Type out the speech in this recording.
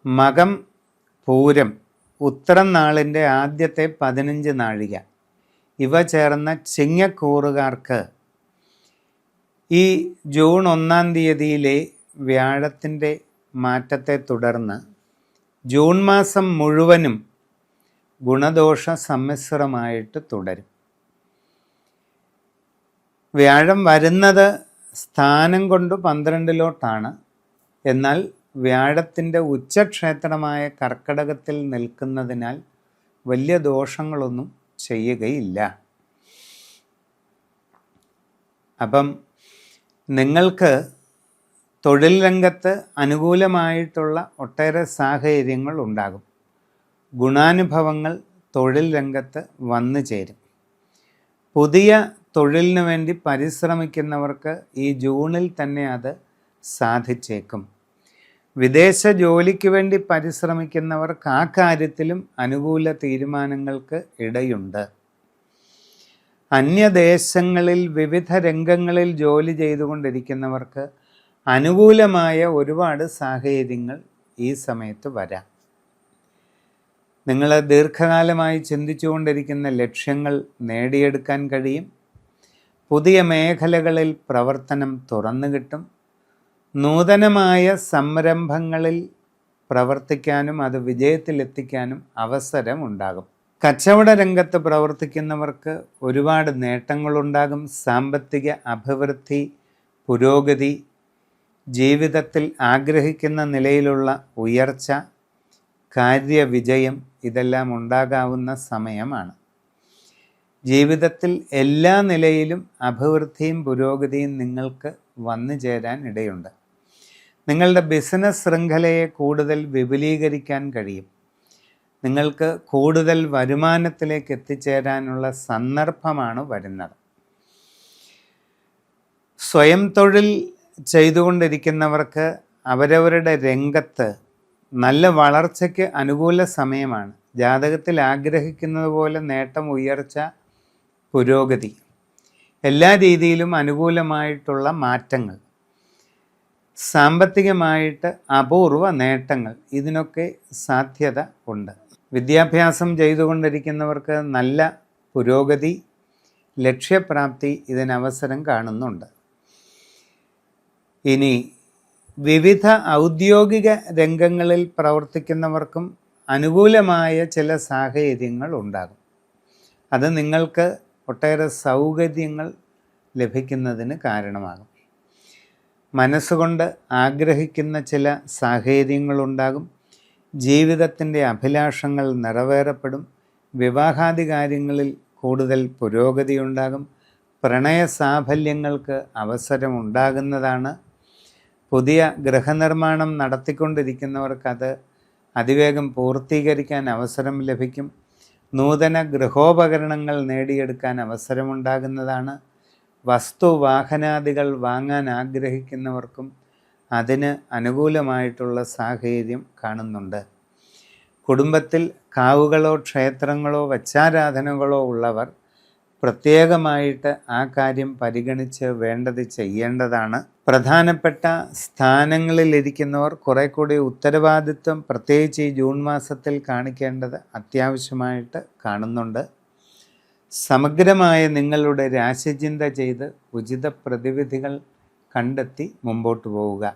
മകം, പൂരം, ഉത്തരം നാളിൻ്റെ ആദ്യത്തെ 15 നാഴിക ഇവ ചേർന്ന ചിങ്ങക്കൂറുകാർക്ക് ഈ ജൂൺ 1-ാം തീയതിയിലെ വ്യാഴത്തിൻ്റെ മാറ്റത്തെ തുടർന്ന് ജൂൺ മാസം മുഴുവനും ഗുണദോഷ സമ്മിശ്രമായിട്ട് തുടരും. വ്യാഴം വരുന്നത് സ്ഥാനം കൊണ്ട് 12-ലോട്ടാണ്. എന്നാൽ വ്യാഴത്തിൻ്റെ ഉച്ചക്ഷേത്രമായ കർക്കടകത്തിൽ നിൽക്കുന്നതിനാൽ വലിയ ദോഷങ്ങളൊന്നും ചെയ്യുകയില്ല. അപ്പം നിങ്ങൾക്ക് തൊഴിൽ രംഗത്ത് അനുകൂലമായിട്ടുള്ള ഒട്ടേറെ സാഹചര്യങ്ങൾ ഉണ്ടാകും. ഗുണാനുഭവങ്ങൾ തൊഴിൽ രംഗത്ത് വന്നു ചേരും. പുതിയ തൊഴിലിനു വേണ്ടി പരിശ്രമിക്കുന്നവർക്ക് ഈ ജൂണിൽ തന്നെ അത് സാധിച്ചേക്കും. വിദേശ ജോലിക്ക് വേണ്ടി പരിശ്രമിക്കുന്നവർക്ക് ആ കാര്യത്തിലും അനുകൂല തീരുമാനങ്ങൾക്ക് ഇടയുണ്ട്. അന്യദേശങ്ങളിൽ വിവിധ രംഗങ്ങളിൽ ജോലി ചെയ്തുകൊണ്ടിരിക്കുന്നവർക്ക് അനുകൂലമായ ഒരുപാട് സാഹചര്യങ്ങൾ ഈ സമയത്ത് വരാം. നിങ്ങൾ ദീർഘകാലമായി ചിന്തിച്ചുകൊണ്ടിരിക്കുന്ന ലക്ഷ്യങ്ങൾ നേടിയെടുക്കാൻ കഴിയും. പുതിയ മേഖലകളിൽ പ്രവർത്തനം തുറന്നു കിട്ടും. നൂതനമായ സംരംഭങ്ങളിൽ പ്രവർത്തിക്കാനും അത് വിജയത്തിലെത്തിക്കാനും അവസരമുണ്ടാകും. കച്ചവട രംഗത്ത് പ്രവർത്തിക്കുന്നവർക്ക് ഒരുപാട് നേട്ടങ്ങളുണ്ടാകും. സാമ്പത്തിക അഭിവൃദ്ധി, പുരോഗതി, ജീവിതത്തിൽ ആഗ്രഹിക്കുന്ന നിലയിലുള്ള ഉയർച്ച, കാര്യവിജയം ഇതെല്ലാം ഉണ്ടാകാവുന്ന സമയമാണ്. ജീവിതത്തിൽ എല്ലാ നിലയിലും അഭിവൃദ്ധിയും പുരോഗതിയും നിങ്ങൾക്ക് വന്നു ചേരാൻ ഇടയുണ്ട്. നിങ്ങളുടെ ബിസിനസ് ശൃംഖലയെ കൂടുതൽ വിപുലീകരിക്കാൻ കഴിയും. നിങ്ങൾക്ക് കൂടുതൽ വരുമാനത്തിലേക്ക് എത്തിച്ചേരാനുള്ള സന്ദർഭമാണ് വരുന്നത്. സ്വയം തൊഴിൽ ചെയ്തുകൊണ്ടിരിക്കുന്നവർക്ക് അവരവരുടെ രംഗത്ത് നല്ല വളർച്ചയ്ക്ക് അനുകൂല സമയമാണ്. ജാതകത്തിൽ ആഗ്രഹിക്കുന്നത് പോലെ നേട്ടം, ഉയർച്ച, പുരോഗതി എല്ലാ രീതിയിലും അനുകൂലമായിട്ടുള്ള മാറ്റങ്ങൾ, സാമ്പത്തികമായിട്ട് അപൂർവ നേട്ടങ്ങൾ ഇതിനൊക്കെ സാധ്യത ഉണ്ട്. വിദ്യാഭ്യാസം ചെയ്തുകൊണ്ടിരിക്കുന്നവർക്ക് നല്ല പുരോഗതി, ലക്ഷ്യപ്രാപ്തി ഇതിനവസരം കാണുന്നുണ്ട്. ഇനി വിവിധ ഔദ്യോഗിക രംഗങ്ങളിൽ പ്രവർത്തിക്കുന്നവർക്കും അനുകൂലമായ ചില സാഹചര്യങ്ങൾ ഉണ്ടാകും. അത് നിങ്ങൾക്ക് ഒട്ടേറെ സൗകര്യങ്ങൾ ലഭിക്കുന്നതിന് കാരണമാകും. മനസ്സുകൊണ്ട് ആഗ്രഹിക്കുന്ന ചില സാഹചര്യങ്ങളുണ്ടാകും. ജീവിതത്തിൻ്റെ അഭിലാഷങ്ങൾ നിറവേറപ്പെടും. വിവാഹാദി കാര്യങ്ങളിൽ കൂടുതൽ പുരോഗതി ഉണ്ടാകും. പ്രണയ സാഫല്യങ്ങൾക്ക് അവസരമുണ്ടാകുന്നതാണ്. പുതിയ ഗൃഹനിർമ്മാണം നടത്തിക്കൊണ്ടിരിക്കുന്നവർക്കത് അതിവേഗം പൂർത്തീകരിക്കാൻ അവസരം ലഭിക്കും. നൂതന ഗൃഹോപകരണങ്ങൾ നേടിയെടുക്കാൻ അവസരമുണ്ടാകുന്നതാണ്. വസ്തുവാഹനാദികൾ വാങ്ങാൻ ആഗ്രഹിക്കുന്നവർക്കും അതിന് അനുകൂലമായിട്ടുള്ള സാഹചര്യം കാണുന്നുണ്ട്. കുടുംബത്തിൽ കാവുകളോ ക്ഷേത്രങ്ങളോ വച്ചാരാധനകളോ ഉള്ളവർ പ്രത്യേകമായിട്ട് ആ കാര്യം പരിഗണിച്ച് വേണ്ടത് ചെയ്യേണ്ടതാണ്. പ്രധാനപ്പെട്ട സ്ഥാനങ്ങളിലിരിക്കുന്നവർ കുറെ കൂടി ഉത്തരവാദിത്വം പ്രത്യേകിച്ച് ഈ ജൂൺ മാസത്തിൽ കാണിക്കേണ്ടത് അത്യാവശ്യമായിട്ട് കാണുന്നുണ്ട്. സമഗ്രമായ നിങ്ങളുടെ രാശിചിന്ത ചെയ്ത് ഉചിത പ്രതിവിധികൾ കണ്ടെത്തി മുമ്പോട്ട് പോവുക.